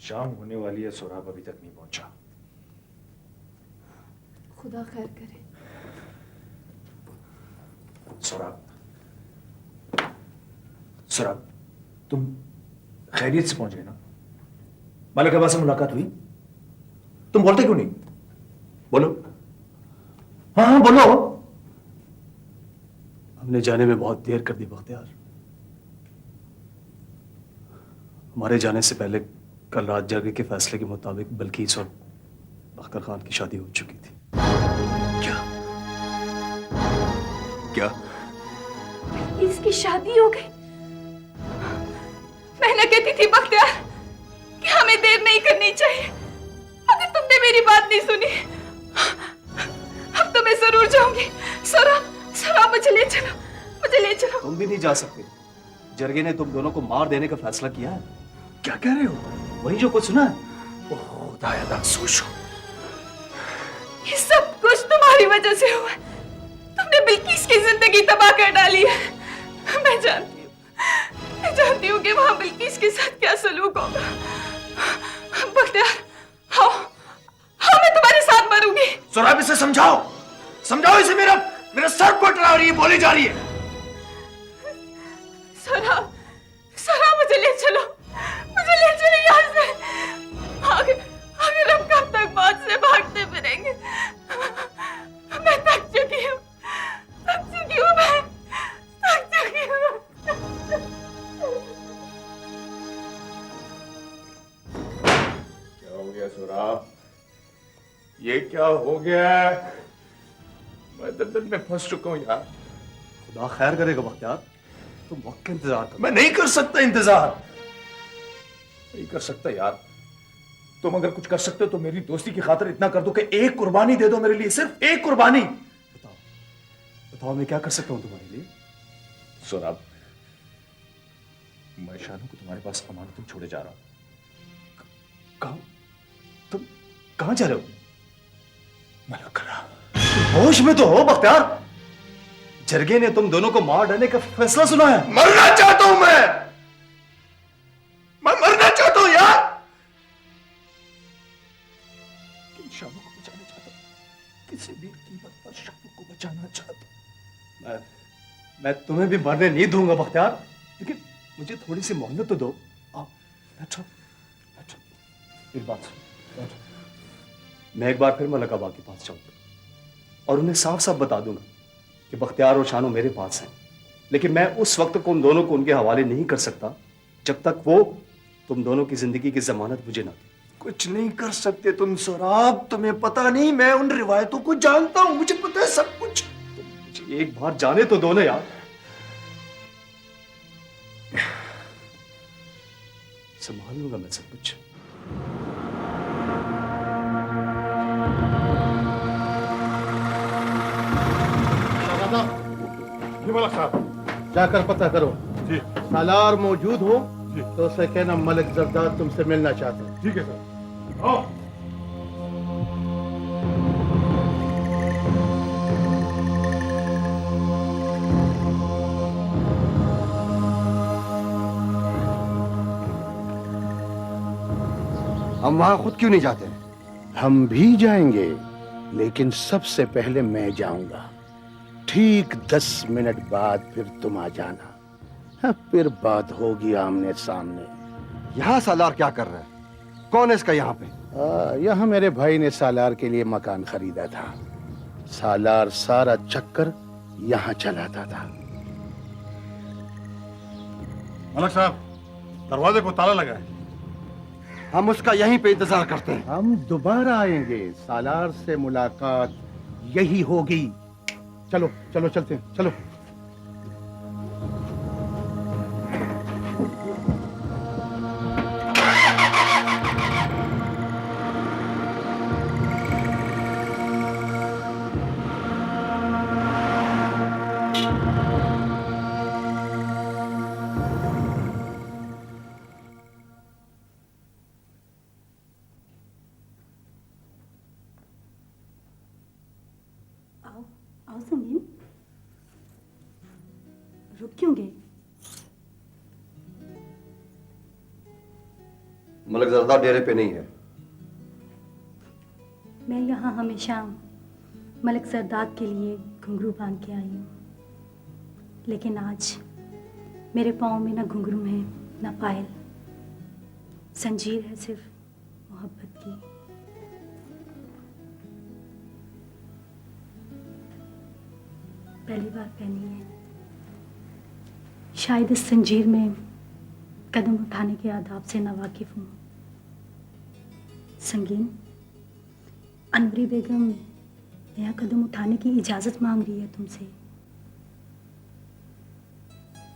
शाम होने वाली है, सोराब अभी तक नहीं पहुंचा। खुदा खैर करे। सोराब, सोराब, तुम खैरियत से पहुंच गए ना? मलिक अब्बास से मुलाकात हुई? तुम बोलते क्यों नहीं? बोलो। हाँ हाँ बोलो। हमने जाने में बहुत देर कर दी बख्तियार। हमारे जाने से पहले कल रात जरगे के फैसले के मुताबिक बल्कीस और अख्तर खान की शादी हो चुकी थी। क्या? क्या? इसकी शादी हो गई? मैं न कहती थी बख्तियार कि हमें देर नहीं करनी चाहिए, मगर तुमने मेरी बात नहीं सुनी। अब तो मैं जरूर जाऊंगी। सरा, सरा मुझे ले चलो, मुझे ले चलो। तुम भी नहीं जा सकते। जरगे ने तुम दोनों को मार देने का फैसला किया है। क्या कह रहे हो? वही जो कुछ सुना है। ओह दायादा सोचो। ये सब कुछ तुम्हारी वजह से हुआ है। तुमने बिल्किस की जिंदगी तबाह कर डाली है। मैं जानती हूँ कि वहां बिल्किस के साथ क्या सलूक होगा। बख्तियार, आओ, हाँ मैं तुम्हारे साथ मरूंगी। सोराब, इसे समझाओ, समझाओ इसे। मेरा मेरा सर पट रहा है और ये बोली जा रही है। सरा, सरा मुझे ले चलो, मुझे ले चलो यहाँ से। अगर हम कब तक मौत से भागते फिरेंगे? मैं थक चुकी हूँ, मैं थक चुकी हूँ। क्या हो गया सोराब? ये क्या हो गया? मैं दलदल में फंस चुका हूं यार। खुदा खैर करेगा बख्तियार, तुम वक्त का इंतजार करो। मैं नहीं कर सकता इंतजार, नहीं कर सकता यार। तुम अगर कुछ कर सकते हो तो मेरी दोस्ती की खातिर इतना कर दो कि एक कुर्बानी दे दो मेरे लिए, सिर्फ एक कुर्बानी। बताओ, बताओ मैं क्या कर सकता हूं तुम्हारे लिए? सोराब, मैं शानू को तुम्हारे पास अमानत में छोड़े जा रहा हूं। तुम कहां जा रहे हो? मलकरा। होश में तो हो बख्तियार। जरगे ने तुम दोनों को मार डालने का फैसला सुना है। मरना चाहता हूं मैं मरना चाहता हूं यार। शानू को बचाना चाहता हूं, किसी भी कीमत पर शानू को बचाना चाहता हूं। मैं तुम्हें भी मरने नहीं दूंगा बख्तियार, लेकिन मुझे थोड़ी सी मोहलत तो दो। आओ बैठो, बैठो, मेरी बात सुनो, बैठो। मैं एक बार फिर मलक अब्बा के पास जाऊंगा और उन्हें साफ साफ बता दूंगा कि बख्तियार और शानू मेरे पास हैं, लेकिन मैं उस वक्त को उन दोनों को उनके हवाले नहीं कर सकता जब तक वो तुम दोनों की जिंदगी की जमानत मुझे ना दे। कुछ नहीं कर सकते तुम सोराब, तुम्हें पता नहीं, मैं उन रिवायतों को जानता हूं, मुझे पता है सब कुछ। तुम मुझे एक बार जाने तो दो ना यार। संभाल लूंगा मैं सब कुछ। जी मलिक साहब, जाकर पता करो जी सालार मौजूद हो जी। तो उसे कहना मलिक जरदाद तुमसे मिलना चाहता है। ठीक है सर। आओ। हम वहां खुद क्यों नहीं जाते? हम भी जाएंगे, लेकिन सबसे पहले मैं जाऊंगा। ठीक 10 मिनट बाद फिर तुम आ जाना। हाँ, फिर बात होगी आमने सामने। यहाँ सालार क्या कर रहा है? कौन है इसका यहाँ पे? यहाँ मेरे भाई ने सालार के लिए मकान खरीदा था। सालार सारा चक्कर यहाँ चलाता था। मलिक साहब, दरवाजे को ताला लगा है। हम उसका यहीं पे इंतजार करते हैं। हम दोबारा आएंगे, सालार से मुलाकात यही होगी। चलो चलो चलते हैं, चलो। आओ, आओ संगीन, रुक क्यों गए? मलिक जरदार डेरे पे नहीं है। मैं यहाँ हमेशा मलिक सरदार के लिए घुंघरू बांध के आई हूँ, लेकिन आज मेरे पाँव में ना घुंघरू है ना पायल, जंजीर है सिर्फ मोहब्बत की। पहली बार पहनी है, शायद इस जंजीर में कदम उठाने के आदाब से नावाकिफ हूँ। संगीन, अनवरी बेगम नया कदम उठाने की इजाजत मांग रही है तुमसे।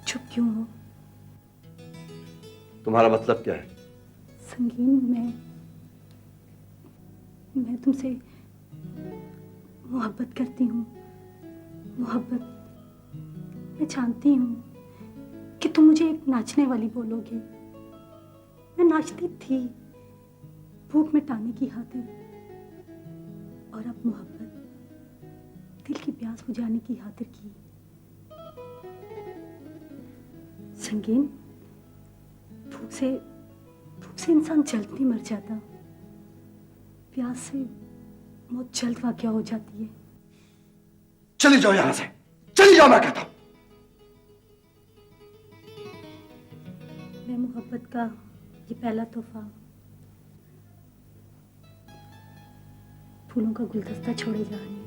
चुप क्यों हो? तुम्हारा मतलब क्या है? संगीन, मैं तुमसे मोहब्बत करती हूँ। मोहब्बत। मैं जानती हूँ कि तुम मुझे एक नाचने वाली बोलोगे। मैं नाचती थी भूख मिटाने की खातिर, और अब मोहब्बत दिल की प्यास बुझाने की खातिर की। संगीन, भूख से इंसान जल्द नहीं मर जाता, प्यास से मौत जल्द वाक़या हो जाती है। चली जाओ यहां से, चली जाओ मैं कहता हूं। मैं मोहब्बत का ये पहला तोहफा फूलों का गुलदस्ता छोड़े जा रही हूँ।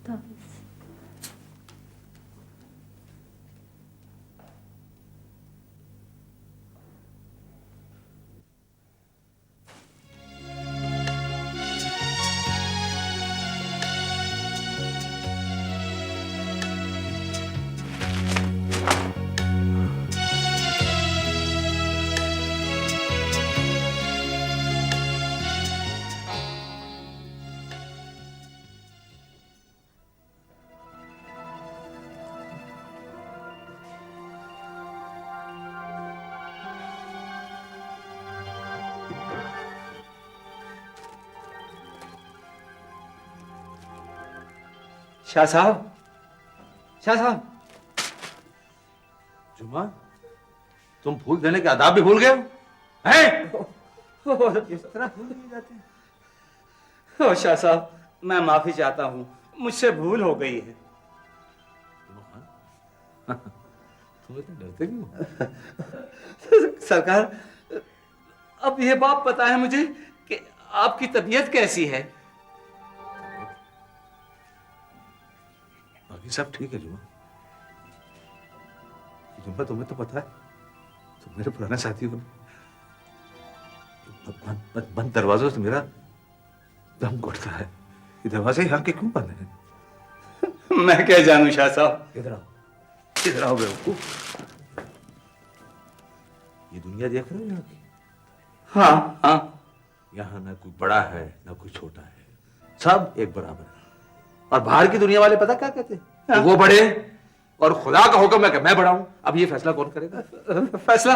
ताबिज़। शाह साहब, शाह साहब। जुमा, तुम फूल देने के आदाब भी भूल गए हो? हैं? इस तरह फूल दिए जाते हैं? ओ शाह साहब, मैं माफी चाहता हूँ, मुझसे भूल हो गई है। तुम इतने डरते क्यों? सरकार, अब ये बात पता है मुझे कि आपकी तबीयत कैसी है। बाकी सब ठीक है जुमा। जुमा, तुम्हें तो पता है, तुम मेरे पुराने साथी हो। बंद दरवाजों से मेरा दम घुटता है। ये दरवाजे यहाँ के क्यों बंद हैं? मैं क्या जानूं शाह साहब। इधर आओ बेवकूफ। ये दुनिया देख रहे हो यहाँ की? हाँ हाँ। यहाँ ना कोई बड़ा है ना कोई छोटा है, सब एक बराबर है। और बाहर की दुनिया वाले पता क्या कहते हैं? हाँ। वो बड़े और खुदा का हुक्म है कि मैं बड़ा हूं। अब ये फैसला कौन करेगा? फैसला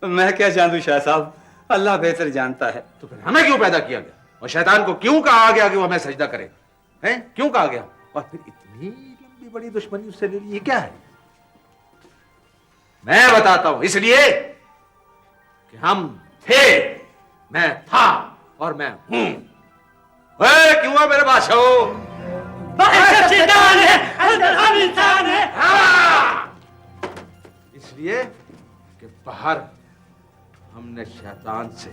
मैं क्या जानूं शाह साहब, अल्लाह बेहतर जानता है। तो फिर हमें क्यों पैदा किया गया और शैतान को क्यों कहा गया कि वो हमें सजदा करे? हैं? क्यों कहा गया? और फिर इतनी लंबी बड़ी दुश्मनी उससे ले ली, ये क्या है? मैं बताता हूं, इसलिए कि हम थे, मैं था और मैं हूं। क्यों है मेरे बादशाह? शैतान है, अंदर हम इंसान है। हाँ! इसलिए कि बाहर हमने शैतान से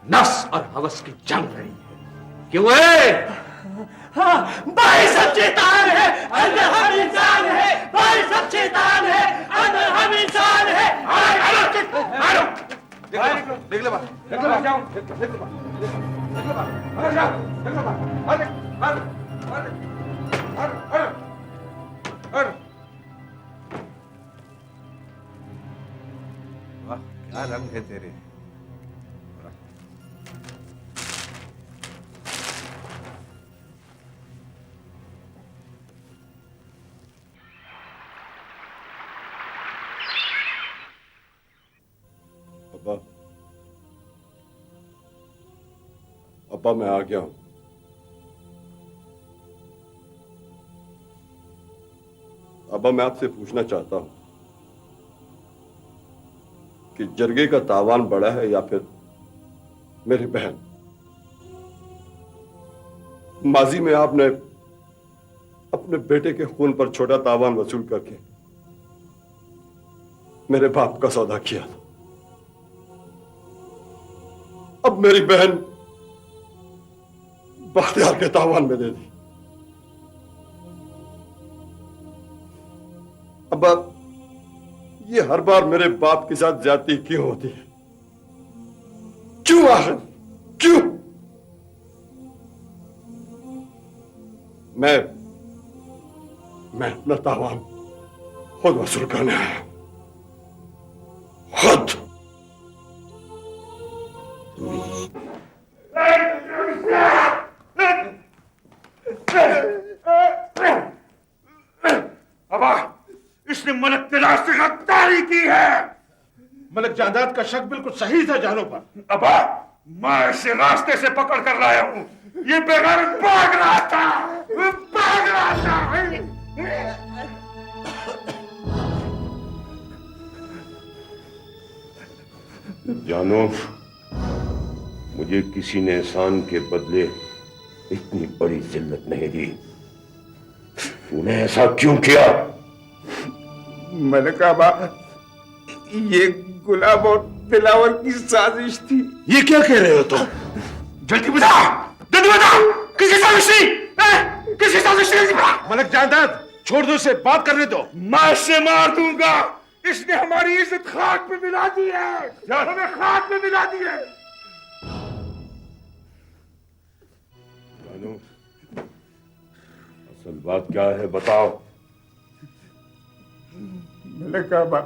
नफ्स और हवस की जंग लड़ी है। क्यों है? भाई सब शैतान है, अंदर हम इंसान है। भाई सब शैतान है, अंदर हम इंसान है। निकले बाहर, निकले बाहर, जाओ, निकले बाहर, निकले बाहर, अरे जाओ, निकले बाहर, अरे वाह, क्या रंग है तेरे। अब्बा, अब्बा मैं आ गया हूं। अब्बा मैं आपसे पूछना चाहता हूं कि जरगे का तावान बड़ा है या फिर मेरी बहन। माजी में आपने अपने बेटे के खून पर छोटा तावान वसूल करके मेरे बाप का सौदा किया था। अब मेरी बहन बख्तियार के तावान में दे दी। अब ये हर बार मेरे बाप के साथ ज्यादती क्यों होती है? क्यों आखिर क्यों? मैं अपना तावान खुद वसूल करने आया हूं। खुद। अबा, इसने मलक के रास्ते से गद्दारी की है। मलक जायदाद का शक बिल्कुल सही था जानों पर। अबा, मैं इसे रास्ते से पकड़ कर लाया हूं। ये बेगैरत भाग रहा था। जानो, मुझे किसी ने एहसान के बदले इतनी बड़ी जिल्लत नहीं दी। तूने ऐसा क्यों किया? मलक आबा, ये गुलाब और दिलावर की साजिश थी। ये क्या कह रहे हो तुम? जल्दी बता, जल्दी बता, किसी साजिश थी? किसी साजिश थी? मलक जायदाद, छोड़ दो इसे, बात करने दो। मैं इसे मार दूंगा। इसने हमारी इज्जत खाक में मिला दी है। हमें खाक में मिला दी है। जानो, असल बात क्या है बताओ। मलक आबा,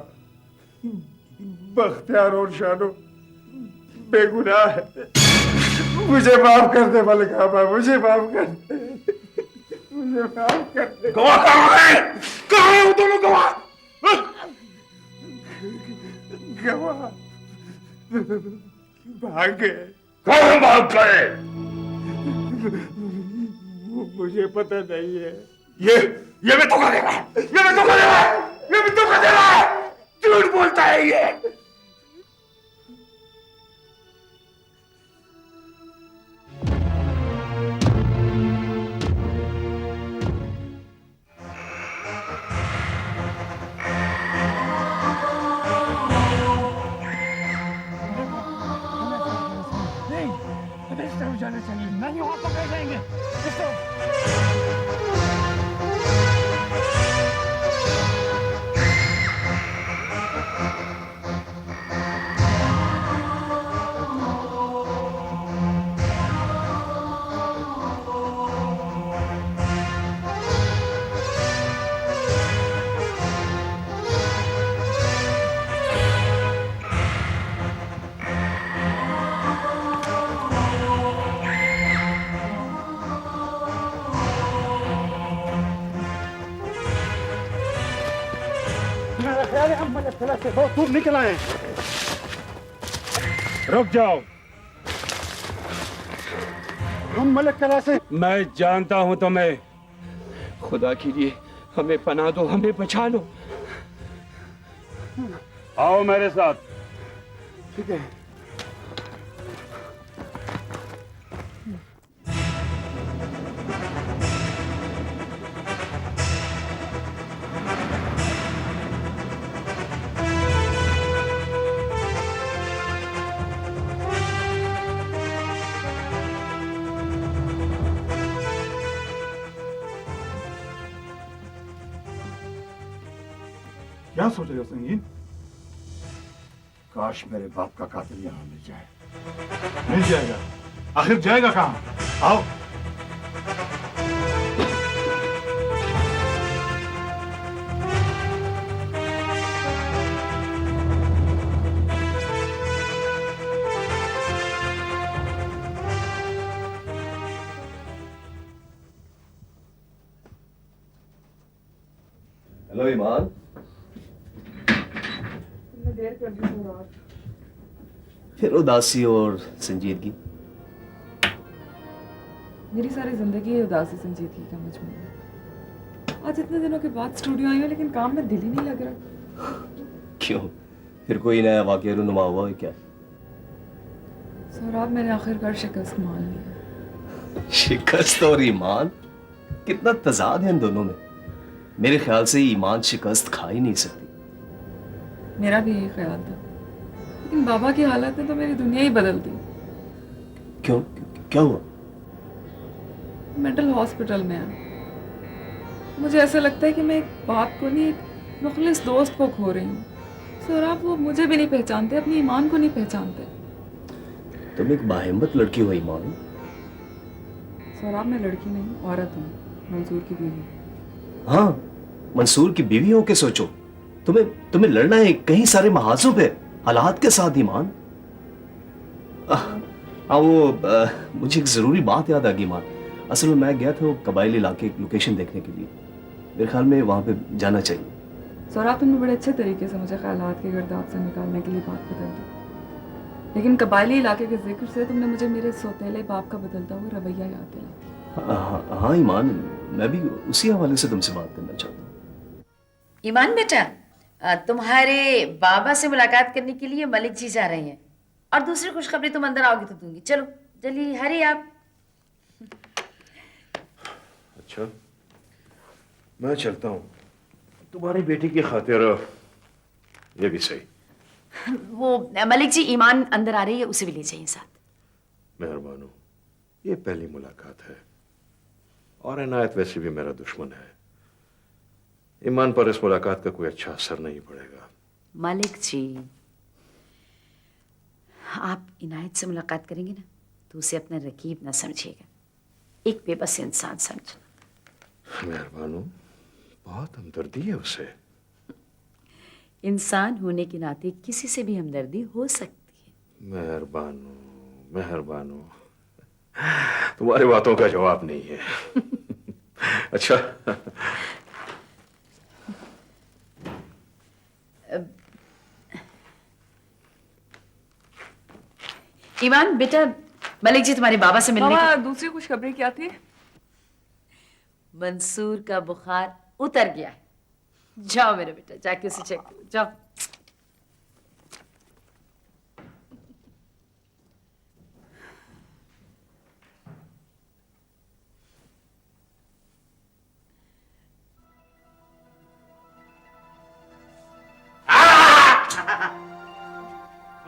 बख्तियार और शानो बेगुनाह है। मुझे माफ कर दे मलक आबा, मुझे माफ कर दे, मुझे माफ कर दे। गवाह कहाँ है? कहाँ है वो दोनों गवाह? गवाह भाग गए। कौन भाग गए? मुझे पता नहीं है। ये भी धोखा दे रहा है। ये भी धोखा दे रहा है। ये भी धोखा दे रहा है। झूठ बोलता है ये। नहीं, वहां पकड़ जाएंगे। हम मलक कला से बहुत दूर निकल आए। रुक जाओ। हम मलक कला से। मैं जानता हूं तुम्हें। खुदा के लिए हमें पनाह दो, हमें बचा लो। आओ मेरे साथ। ठीक है। क्या सोच रहे हो संगीन? काश मेरे बाप का कातिल यहाँ मिल जाए। मिल जाएगा। आखिर जाएगा कहाँ? आओ। हेलो ईमान। फिर उदासी और संजीदगी। मेरी सारी जिंदगी उदासी संजीदगी का मजमूआ है। आज इतने दिनों के बाद स्टूडियो आई हूँ लेकिन काम में दिल ही नहीं लग रहा। क्यों? फिर कोई नया वाकया रुनुमा हुआ है क्या? सौराब, मैंने आखिरकार शिकस्त मान ली। शिकस्त और ईमान, कितना तजाद है इन दोनों में। मेरे ख्याल से ईमान शिकस्त खा ही नहीं सकती। मेरा भी यही ख्याल था, लेकिन बाबा की हालत ने तो मेरी दुनिया ही बदल दी। क्यों? क्या हुआ? मेंटल हॉस्पिटल में है। मुझे ऐसा लगता है कि मैं एक बाप को नहीं, एक मुखलिस दोस्त को खो रही हूँ। सौराब, वो मुझे भी नहीं पहचानते, अपनी ईमान को नहीं पहचानते। तुम एक बाहिम्मत लड़की हो ईमान। सौराब, मैं लड़की नहीं, औरत हूँ, मंसूर की बीवी। हाँ, मंसूर की बीवी हो के सोचो। तुम्हें लड़ना है कई सारे महाजों पे, हालात के साथ ईमान। हाँ, मुझे एक जरूरी बात याद आ गई ईमान। असल में मैं गया था वो कबाइली इलाके की लोकेशन देखने के लिए। मेरे ख्याल में वहां पे जाना चाहिए। सौराब, तुमने बड़े अच्छे तरीके से मुझे ख्यालात के गर्दाब से निकालने के लिए बात बदल दी, लेकिन कबाइली इलाके के जिक्र से तुमने मुझे मेरे सौतेले बाप का बदलता हुआ रवैया याद दिला। हाँ ईमान, मैं भी उसी हवाले से तुमसे बात करना चाहता हूँ। ईमान बेटा, तुम्हारे बाबा से मुलाकात करने के लिए मलिक जी जा रहे हैं, और दूसरी खुशखबरी तुम अंदर आओगी तो दूंगी। चलो जल्दी, हरी आप। अच्छा, मैं चलता हूँ। तुम्हारी बेटी की खातिर ये भी सही। वो मलिक जी, ईमान अंदर आ रही है, उसे भी ले जाइए साथ। मेहरबान हो, ये पहली मुलाकात है, और इनायत वैसे भी मेरा दुश्मन है। ईमान पर इस मुलाकात का कोई अच्छा असर नहीं पड़ेगा। मलिक जी, आप इनायत से मुलाकात करेंगे ना तो उसे अपना रकीब ना समझिएगा, एक बेबस इंसान समझना। मेहरबान हो, बहुत हमदर्दी है उसे। इंसान होने के नाते किसी से भी हमदर्दी हो सकती है। मेहरबान हो, मेहरबान हो, तुम्हारी बातों का जवाब नहीं है। अच्छा, ईमान बेटा, मलिक जी तुम्हारे बाबा से मिलने मामा, की। दूसरी खुशखबरी क्या थी? मंसूर का बुखार उतर गया है। जाओ मेरे बेटा, जाके उसे चेक करो, जाओ।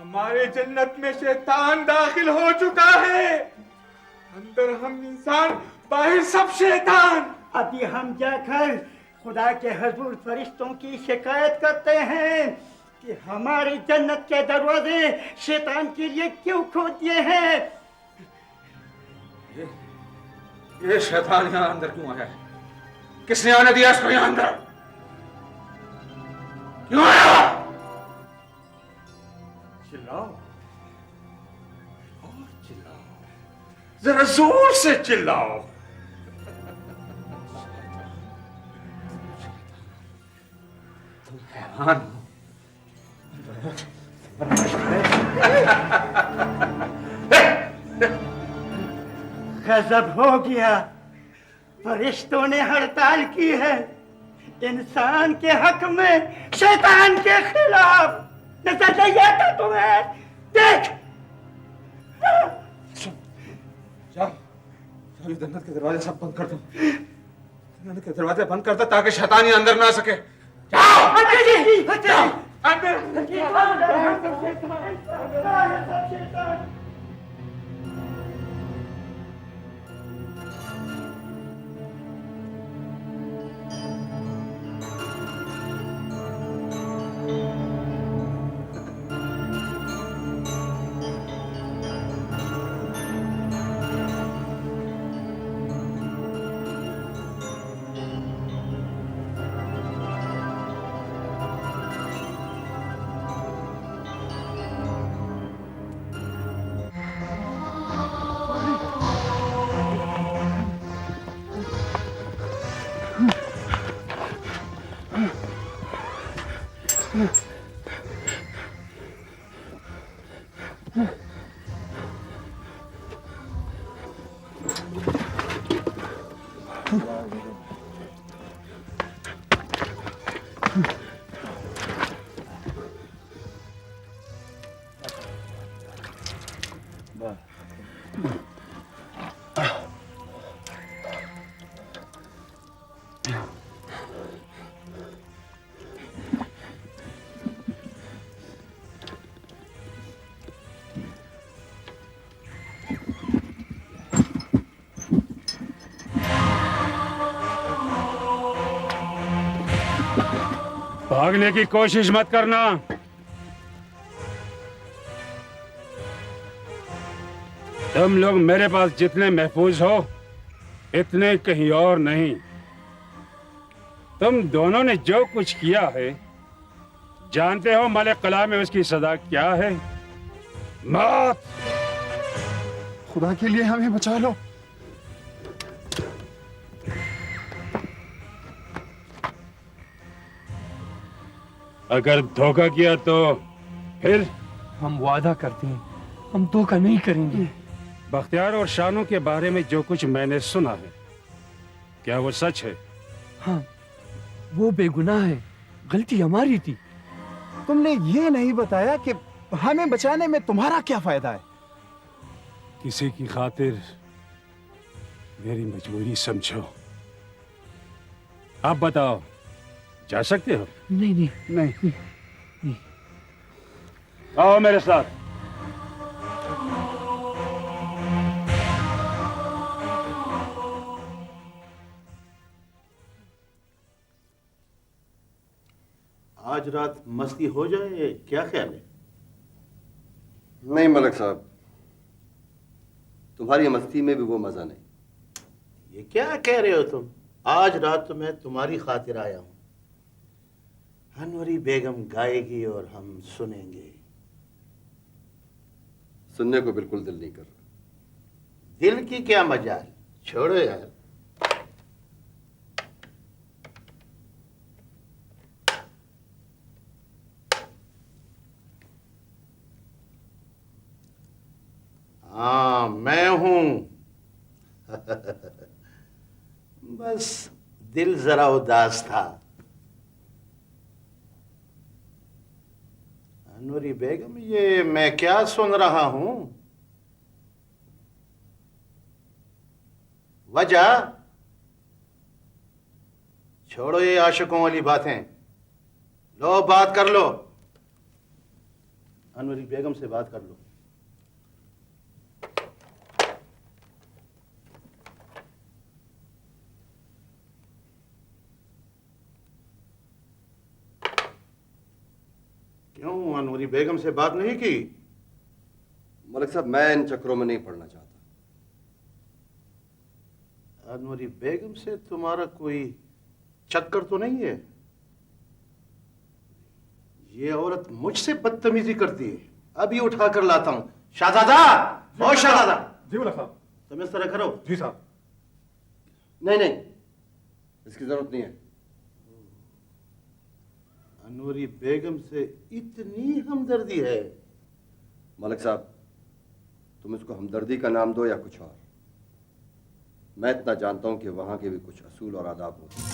हमारे जन्नत में शैतान दाखिल हो चुका है। अंदर हम इंसान, बाहर सब शैतान। अभी हम जाकर खुदा के हजूर फरिश्तों की शिकायत करते हैं कि हमारी जन्नत के दरवाजे शैतान के लिए क्यों खोल दिए हैं। ये शैतान यहाँ अंदर क्यों आया है? किसने आने दिया इसको यहाँ अंदर? क्यों आया? चिल्लाओ और चिल्लाओ, जरा जोर से चिल्लाओ। तुम हैरान हो? गजब हो गया, फरिश्तों ने हड़ताल की है इंसान के हक में शैतान के खिलाफ। नजर नहीं आता तुम्हें? देख, जाओ, ये जन्नत के दरवाजे सब बंद कर दो। जन्नत के दरवाजे बंद कर दो ताकि शैतान ही अंदर ना सके। जाओ, जाओ अंदर। भागने की कोशिश मत करना। तुम लोग मेरे पास जितने महफूज हो इतने कहीं और नहीं। तुम दोनों ने जो कुछ किया है जानते हो मलिक कला में उसकी सजा क्या है? मौत। खुदा के लिए हमें बचा लो। अगर धोखा किया तो फिर? हम वादा करते हैं हम धोखा नहीं करेंगे। बख्तियार और शानों के बारे में जो कुछ मैंने सुना है क्या वो सच है? हाँ, वो बेगुनाह है, गलती हमारी थी। तुमने ये नहीं बताया कि हमें बचाने में तुम्हारा क्या फायदा है? किसी की खातिर मेरी मजबूरी समझो। आप बताओ, जा सकते हो? नहीं नहीं नहीं, नहीं। आओ मेरे साथ। आज रात मस्ती हो जाए, क्या ख्याल है? नहीं मलिक साहब, तुम्हारी मस्ती में भी वो मजा नहीं। ये क्या कह रहे हो तुम? आज रात तो मैं तुम्हारी खातिर आया हूं। अनवरी बेगम गाएगी और हम सुनेंगे। सुनने को बिल्कुल दिल नहीं कर रहा। दिल की क्या मजाल, छोड़ो यार। हाँ, मैं हूं। बस दिल जरा उदास था। अनवरी बेगम, ये मैं क्या सुन रहा हूं? वजह? छोड़ो ये आशिकों वाली बातें, लो बात कर लो। अनवरी बेगम से बात कर लो। क्यों, अनवरी बेगम से बात नहीं की? मलिक साहब, मैं इन चक्रों में नहीं पड़ना चाहता। अनवरी बेगम से तुम्हारा कोई चक्कर तो नहीं है? ये औरत मुझसे बदतमीजी करती है, अभी उठा कर लाता हूं। शाहजादा, ओ शाहजादा। जी मलिक साहब। तुम इस तरह करो। जी साहब। नहीं नहीं, इसकी जरूरत नहीं है। अनवरी बेगम से इतनी हमदर्दी है? मलिक साहब, तुम इसको हमदर्दी का नाम दो या कुछ और, मैं इतना जानता हूं कि वहां के भी कुछ असूल और आदाब होते हैं।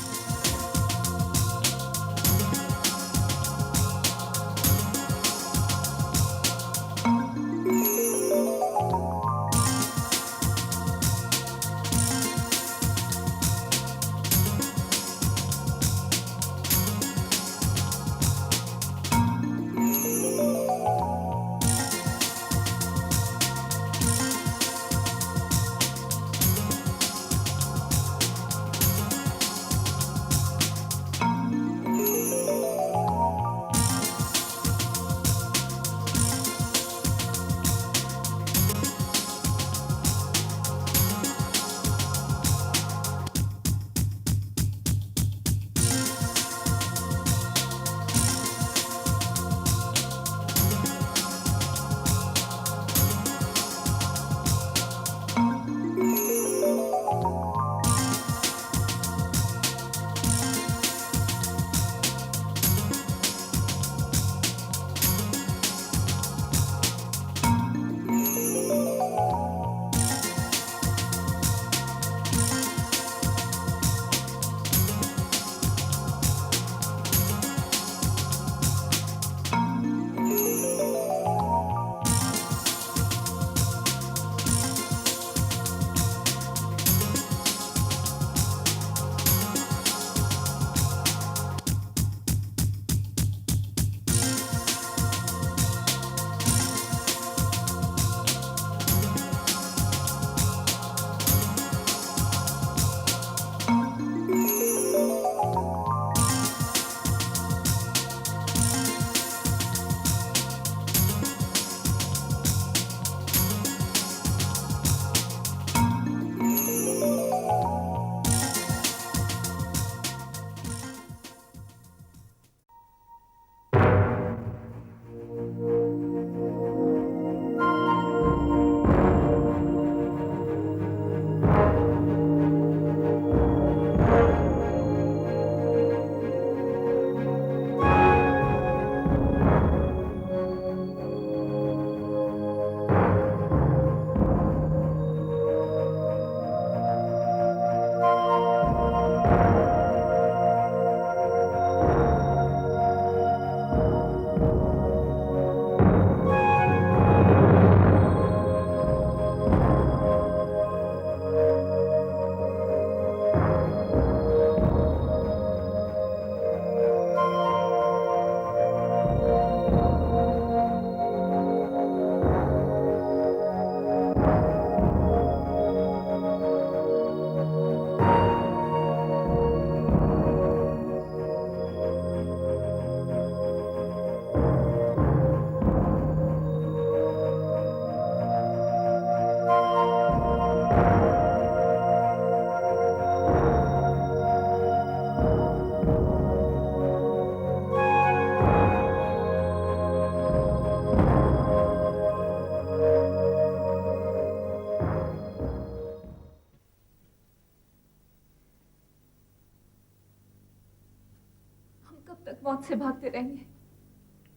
तक मौत से भागते रहेंगे?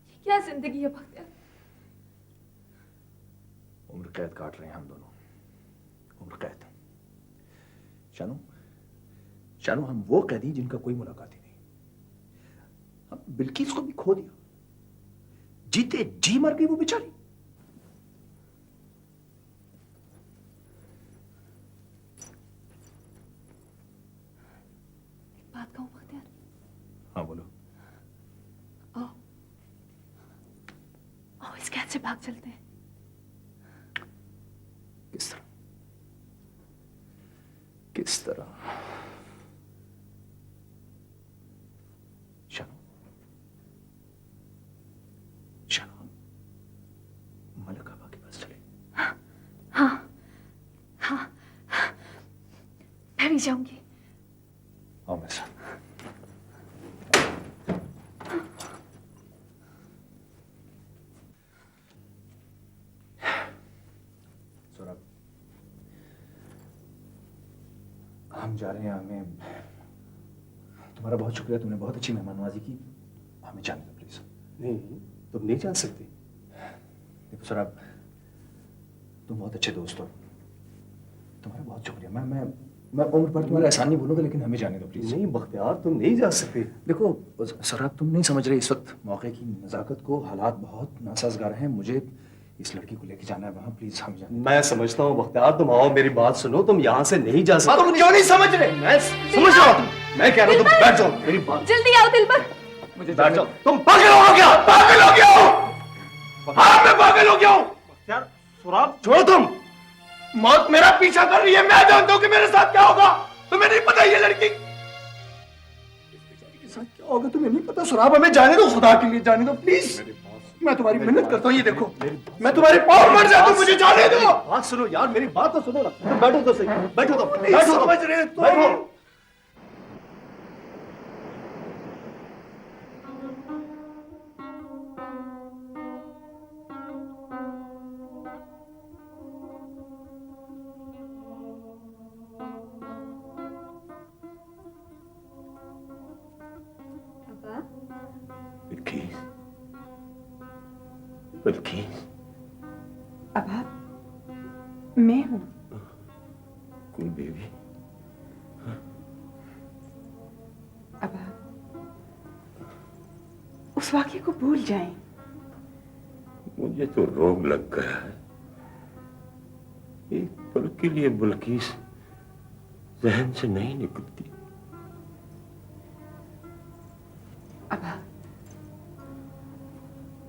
ये क्या जिंदगी है बख्तियार? उम्र कैद काट रहे हैं हम दोनों, उम्र कैद। शानू, शानू, हम वो कैदी जिनका कोई मुलाकात ही नहीं। हम बिल्किस को भी खो दिया, जीते जी मर गई वो बेचारी। बात कहूं बख्तियार? हाँ बोलो। ओ इस कैद से भाग चलते हैं। किस तरह? किस तरह? शानू, शानू, मलिक आबा के पास चले। हाँ हाँ, मैं भी जाऊंगी। आओ मेरे साथ। सौरभ, हम जा रहे हैं। हमें तुम्हारा बहुत शुक्रिया, तुमने बहुत अच्छी मेहमाननवाजी की। हमें जाने दो प्लीज। नहीं, तुम नहीं जा सकते। देखो सौरभ, तुम बहुत अच्छे दोस्त हो, तुम्हारा बहुत शुक्रिया। मैं उम्र भर तुम्हारा एहसान नहीं भूलूंगा, लेकिन हमें जाने दो प्लीज। नहीं बख्तियार, तुम नहीं जा सकते। देखो सौरभ, तुम नहीं समझ रहे इस वक्त मौके की नजाकत को। हालात बहुत नासाजगार हैं। मुझे इस लड़की को लेके जाना है वहां। प्लीज हम जाने। मैं समझता हूँ बख्तियार, तुम आओ, मेरी बात सुनो। तुम यहाँ से नहीं जा सकते। तुम क्यों नहीं समझ रहे? मैं समझ रहा हूँ। मैं कह रहा हूँ तुम बैठ जाओ, मेरी बात। जल्दी आओ दिलबर। मुझे बैठ जाओ। तुम पागल हो गया? पागल हो गया हो? हाँ, मैं पागल हो गया हूँ। बख्तियार, सौरभ, छोड़ो तुम। मौत मेरा पीछा कर रही है। मैं जानता हूँ कि मेरे साथ क्या होगा। तुम्हें नहीं पता ये लड़की के साथ क्या होगा। तुम्हें नहीं पता। सौरभ, हमें जाने दो, खुदा के लिए जाने दो प्लीज। मैं तुम्हारी मिन्नत करता हूँ। ये देखो, मैं तुम्हारे पाँव पड़ जाता हूँ, मुझे जाने दो। बात सुनो यार, मेरी बात तो सुनो ना। तुम बैठो तो सही, बैठो तो, नहीं बैठो तो। समझ रहे तुम। बैठो। बिल्किस, बिल्किस, अबा, मैं हूँ। कोई बेबी? अबा, उस वाक़े को भूल जाएं। मुझे तो रोग लग गया है। एक पल के लिए बिल्किस जहन से नहीं निकलती। अबा,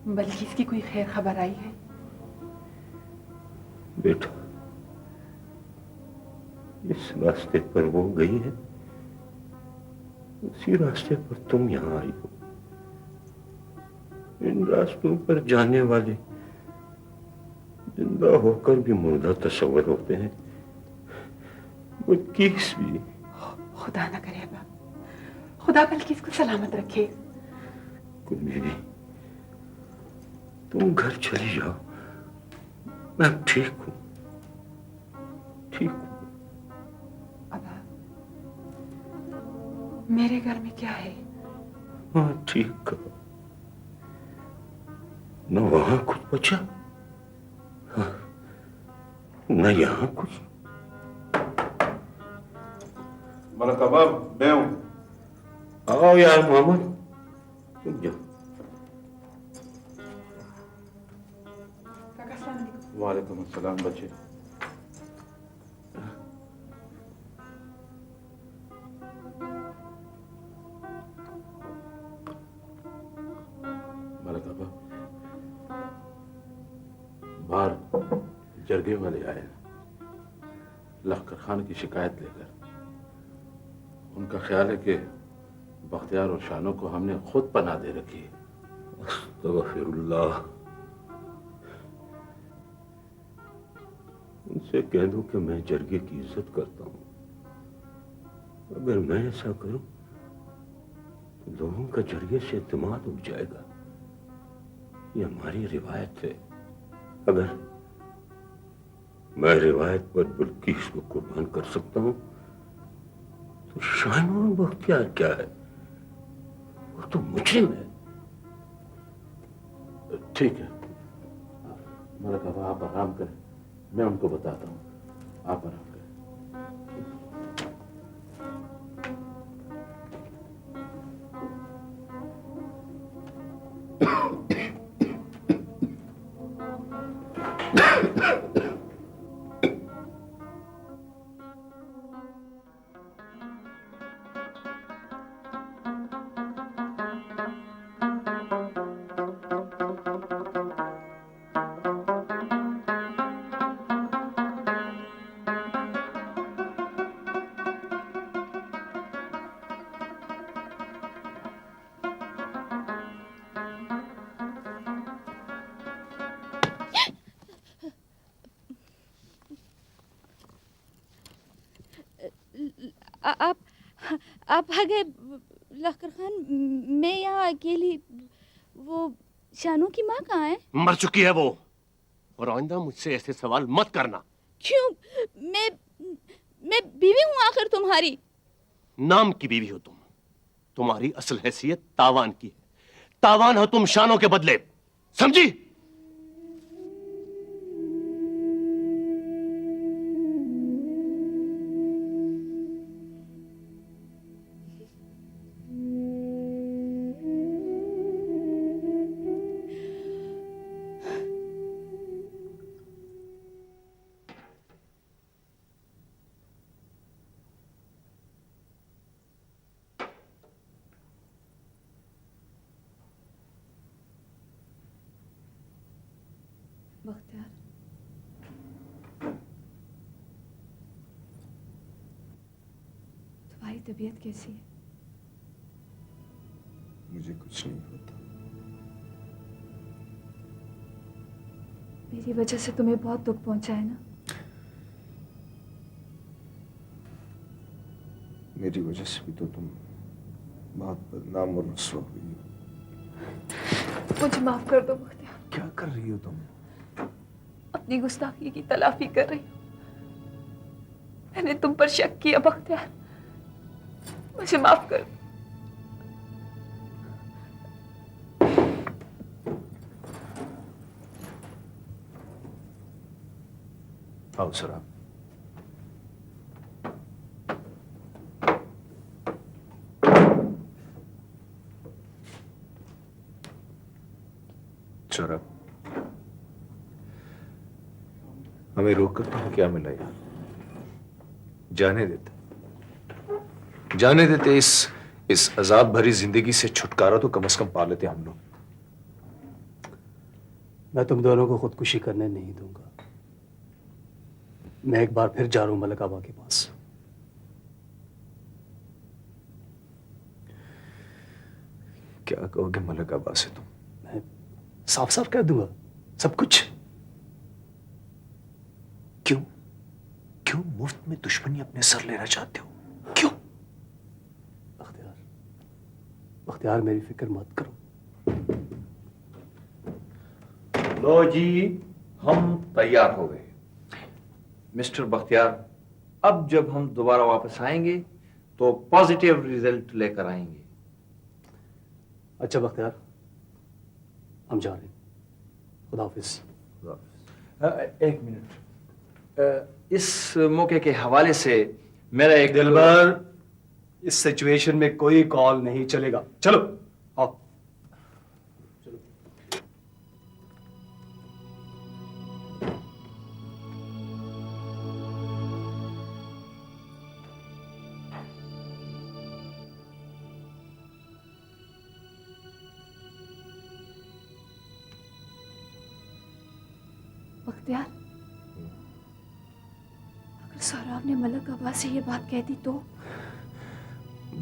बल्किस की कोई खैर खबर आई है? बेटा, इस रास्ते पर वो गई है, उसी रास्ते पर तुम यहाँ आई हो। इन रास्तों पर जाने वाले जिंदा होकर भी मुर्दा तस्वर होते हैं। वो किस भी। खुदा ना करे अबा, खुदा बल्किस को सलामत रखे। कुलमेरी, तुम घर चली जाओ। मैं ठीक हूँ, ठीक हूँ। अबा, मेरे घर में क्या है? हाँ, ठीक कहा। न वहां कुछ बचा, हाँ, न यहाँ कुछ। मलक आबा, मैं हूं। आओ यार मोहम्मद, तुम जाओ। वालेकुम अस्सलाम बच्चे। मलक आबा, बाहर जरगे वाले आए हैं, लखकर खान की शिकायत लेकर। उनका ख्याल है कि बख्तियार और शानों को हमने खुद पनाह दे रखी है। अस्तगफिरुल्लाह। उनसे कह दो कि मैं जरगे की इज्जत करता हूं। अगर मैं ऐसा करूं तो लोगों का जरगे से इत्मीनान उठ जाएगा। ये हमारी रिवायत है। अगर मैं रिवायत पर बिल्किस को कुर्बान कर सकता हूं तो शानू और बख्तियार क्या है? वो तू मुझे में। ठीक है मलिक अब आप आराम करें, मैं उनको बताता हूँ, आप आराम करें। आप आ गए लखकर खान। मैं यहाँ अकेली। वो शानू की माँ कहाँ है? मर चुकी है वो, और आइंदा मुझसे ऐसे सवाल मत करना। क्यों? मैं बीवी हूँ आखिर तुम्हारी। नाम की बीवी हो तुम, तुम्हारी असल हैसियत तावान की है। तावान हो तुम शानों के बदले, समझी? बख्तियार, तुम्हारी तबीयत कैसी है? मुझे कुछ नहीं होता। मेरी वजह से तुम्हें बहुत दुख पहुंचा है ना? मेरी वजह से भी तो तुम बहुत बदनाम और रुस्वा हुई हो। मुझे माफ कर दो बख्तियार। क्या कर रही हो तुम? अपनी गुस्ताखी की तलाफी कर रही हूँ। मैंने तुम पर शक किया बख्तियार, मुझे माफ कर दो। आओ सराब। सराब, हमें रोककर तुम्हें क्या मिला यार? जाने देते इस अजाब भरी जिंदगी से छुटकारा तो कम से कम पा लेते हम लोग। मैं तुम दोनों को खुदकुशी करने नहीं दूंगा। मैं एक बार फिर जा रहा हूं मलिक आबा के पास। क्या कहोगे मलिक आबा से तुम? मैं साफ साफ कह दूंगा सब कुछ। क्यों क्यों मुफ्त में दुश्मनी अपने सर लेना चाहते हो? क्यों? बख्तियार मेरी फिक्र मत करो। लो जी, हम तैयार हो गए। मिस्टर बख्तियार, अब जब हम दोबारा वापस आएंगे तो पॉजिटिव रिजल्ट लेकर आएंगे। अच्छा बख्तियार, हम जा रहे हैं। खुदा हाफिज। एक मिनट, इस मौके के हवाले से मेरा एक दिलबर, इस सिचुएशन में कोई कॉल नहीं चलेगा। चलो आओ। बख्तियार, अगर सौराब ने मलिक अब्बा से ये बात कह दी तो?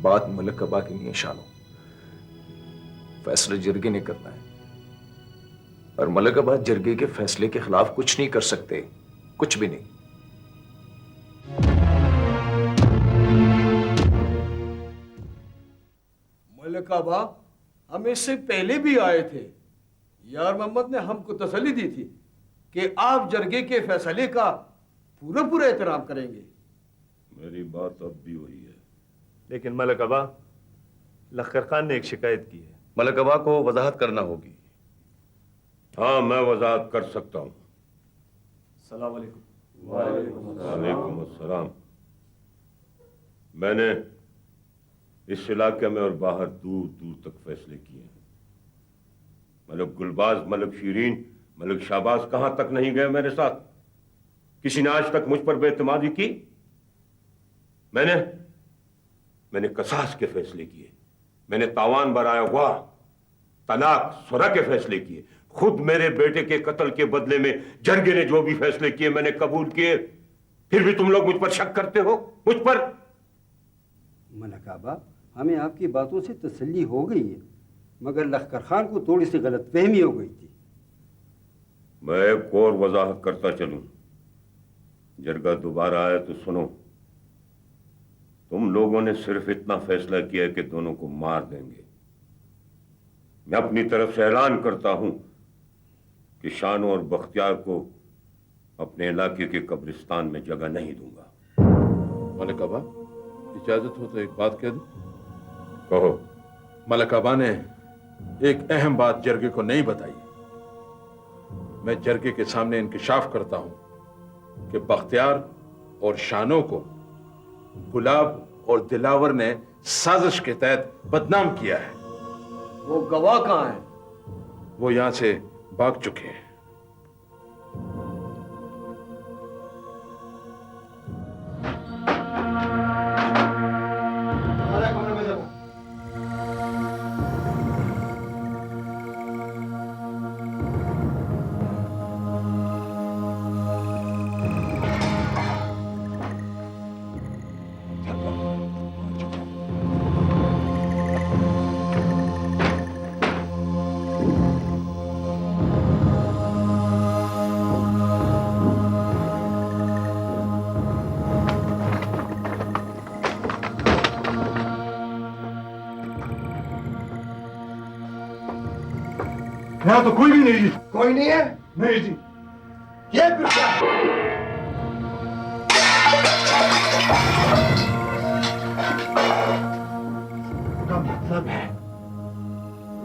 बात मलिक अब्बा की नहीं है शानो, फैसला जरगे ने करना है। और मलिक अब्बा जरगे के फैसले के खिलाफ कुछ नहीं कर सकते, कुछ भी नहीं। मलिक अब्बा, हम इससे पहले भी आए थे। यार मोहम्मद ने हमको तसल्ली दी थी कि आप जरगे के फैसले का पूरा पूरा एहतराम करेंगे। मेरी बात अब भी वही है। लेकिन मलिक अब्बा, लखकर खान ने एक शिकायत की है। मलिक अबा को वजाहत करना होगी। हाँ, मैं वजाहत कर सकता हूँ। सलाम अलैकुम। वालेकुम अस्सलाम। मैंने इस इलाके में और बाहर दूर दूर तक फैसले किए हैं। मलिक गुलबाज, मलिक शीरीन, मलिक शाहबाज कहां तक नहीं गए मेरे साथ? किसी ने आज तक मुझ पर बेइत्तेमादी की? मैंने कसास के फैसले किए, मैंने तावान बराया हुआ तलाक सुरह के फैसले किए, खुद मेरे बेटे के कत्ल के बदले में जरगे ने जो भी फैसले किए मैंने कबूल किए। फिर भी तुम लोग मुझ पर शक करते हो? मुझ पर? मलिक आबा, हमें आपकी बातों से तसल्ली हो गई है, मगर लखकर खान को थोड़ी सी गलतफहमी हो गई थी। मैं एक और वजाहत करता चलूं, जरगा दोबारा आए तो सुनो। तुम लोगों ने सिर्फ इतना फैसला किया कि दोनों को मार देंगे। मैं अपनी तरफ से ऐलान करता हूं कि शानो और बख्तियार को अपने इलाके के कब्रिस्तान में जगह नहीं दूंगा। मलिक अबा, इजाजत हो तो एक बात कह दूं? कहो। मलिक अबा ने एक अहम बात जरगे को नहीं बताई। मैं जरगे के सामने इंकिशाफ करता हूं कि बख्तियार और शानो को गुलाब और दिलावर ने साजिश के तहत बदनाम किया है। वो गवाह कहां है? वो यहां से भाग चुके हैं। यहाँ तो कोई भी नहीं जी। कोई नहीं है? नहीं जी। ये फिर क्या है? का मतलब है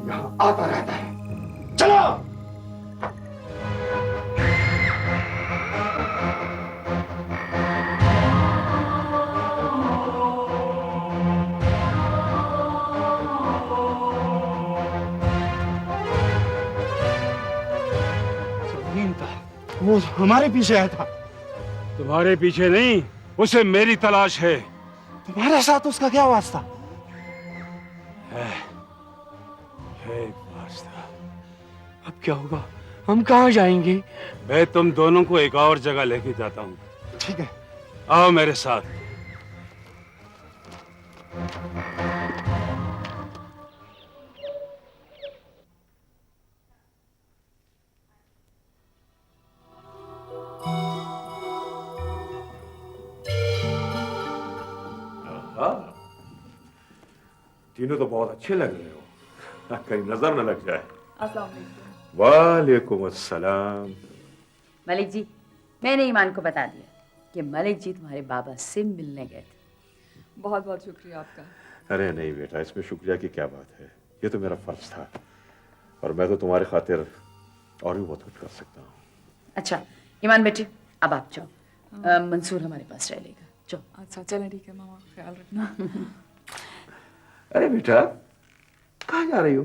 यहाँ आता रहता है। चलो। वो हमारे पीछे आया था। तुम्हारे पीछे नहीं, उसे मेरी तलाश है। तुम्हारे साथ उसका क्या वास्ता? है वास्ता। अब क्या होगा? हम कहाँ जाएंगे? मैं तुम दोनों को एक और जगह लेके जाता हूँ। ठीक है, आओ मेरे साथ। तीनों तो बहुत अच्छे लग रहे हो, कहीं नजर न लग जाए। अस्सलाम वालेकुम। वालेकुम अस्सलाम। मलिक जी, मैंने ईमान को बता दिया कि मलिक जी तुम्हारे बाबा से मिलने गए थे। बहुत बहुत शुक्रिया आपका। अरे नहीं बेटा, इसमें शुक्रिया की क्या बात है, ये तो मेरा फर्ज था और मैं तो तुम्हारी खातिर और भी बहुत कुछ कर सकता हूँ। अच्छा ईमान बेटे, अब आप जाओ। मंसूर हमारे पास रह लेगा। जाओ। अच्छा चलें, ठीक है मामा, ख्याल रखना। अरे बेटा, कहाँ जा रही हो?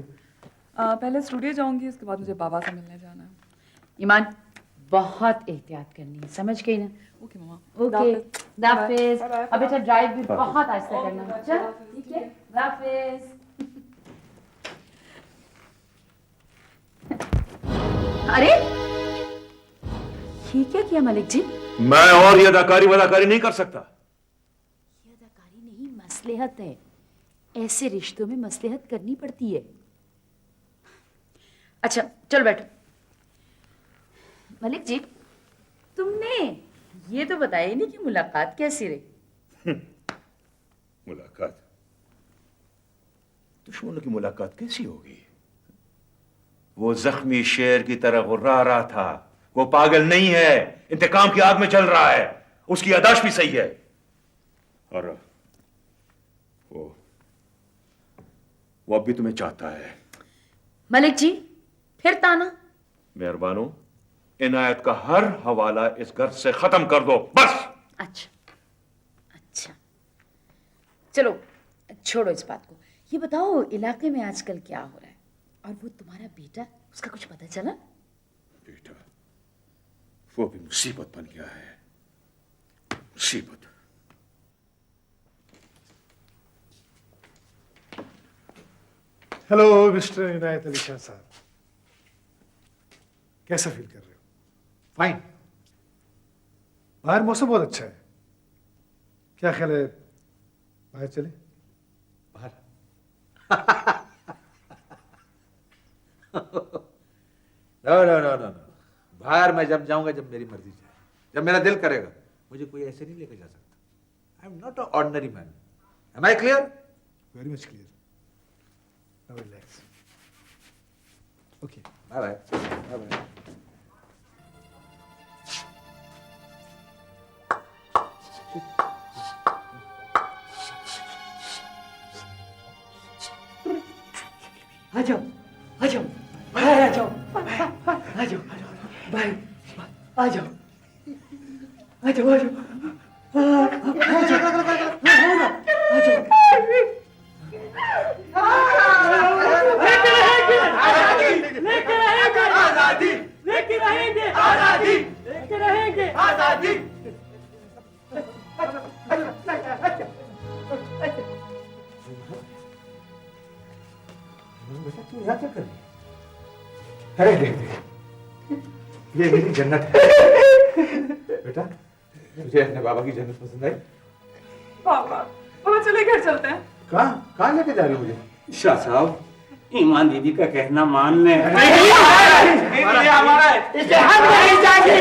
पहले स्टूडियो जाऊंगी, उसके बाद मुझे बाबा से मिलने जाना है। ईमान, बहुत एहतियात करनी है, समझ गई ना? ओके मामा। ओके, दाफिज। अब बेटा ड्राइव भी बहुत आहिस्ता करना। चल ठीक है, दाफिज। अरे ये क्या किया मलिक जी? मैं और ये अदाकारी वदाकारी नहीं कर सकता। ये अदाकारी नहीं, मसलहत है। ऐसे रिश्तों में मसलहत करनी पड़ती है। अच्छा चल बैठो। मलिक जी, तुमने ये तो बताया ही नहीं कि मुलाकात कैसी रही। मुलाकात? दुश्मनों की मुलाकात कैसी होगी? वो जख्मी शेर की तरह गुर्रा रहा था। वो पागल नहीं है, इंतकाम की आग में चल रहा है। उसकी यादाश्त भी सही है। और वो अब भी तुम्हें चाहता है। मलिक जी फिर ताना? मेहरबानो, इनायत का हर हवाला इस घर से खत्म कर दो, बस। अच्छा चलो छोड़ो इस बात को। ये बताओ इलाके में आजकल क्या हो रहा है? और वो तुम्हारा बेटा, उसका कुछ पता चला? बेटा वो भी मुसीबत बन गया है, मुसीबत। हेलो मिस्टर इनायत अली शाह साहब, कैसा फील कर रहे हो? फाइन। बाहर मौसम बहुत अच्छा है, क्या ख्याल है बाहर चले? बाहर no no no no no, बाहर मैं जब जाऊंगा जब मेरी मर्जी जाए, जब मेरा दिल करेगा। मुझे कोई ऐसे नहीं लेकर जा सकता। I am not a ordinary man. Am I clear? Very much clear. Now relax. Okay, bye bye bye bye. आ जाओ आ जाओ बाहर आ जाओ आ जाओ भाई आ जाओ आ जाओ आ जाओ आजादी लेके रहेंगे, आजादी लेके रहेंगे, आजादी। बेटा तू यहाँ क्या कर रही है? अरे देख देख, ये मेरी जन्नत है। बेटा तुझे अपने बाबा की जन्नत पसंद आई? बाबा बाबा चले घर चलते हैं। कहाँ लेके जा रही हो मुझे? शाह साहब ईमान दीदी का कहना मान लें। नहीं हमारा है, इसे हम नहीं जाएंगे।